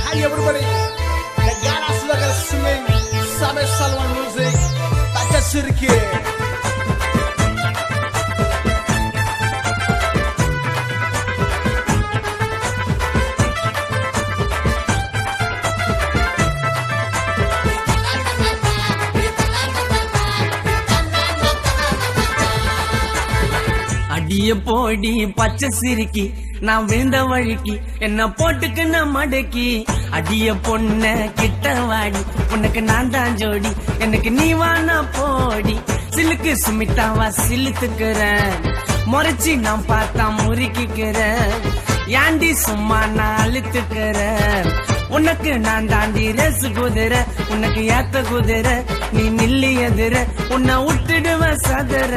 Hi everybody, the Galas Lagal singing Sabe Salwan music, Tacha Sirke. அடிய போடி பச்சை சிரிக்கி நான் விழுந்த வழிக்கு என்ன போட்டுக்குன்ன மடக்கி அடிய பொண்ண கிட்ட வாடி உனக்கு நான் தான் ஜோடி எனக்கு நீ வானா போடி சிலுக்கு சுமித்தாவா சிலுத்துக்கிறேன் முறைச்சி நான் பார்த்தா முறுக்கிக்கிறேன் ஏண்டி சும்மா நான் அழுத்துக்கிறேன் உனக்கு நான் தாண்டி ரேசு குதிரை உனக்கு ஏத்த குதிரை நீ நில்லி எதிர உன்னை விட்டுடுவ சதுர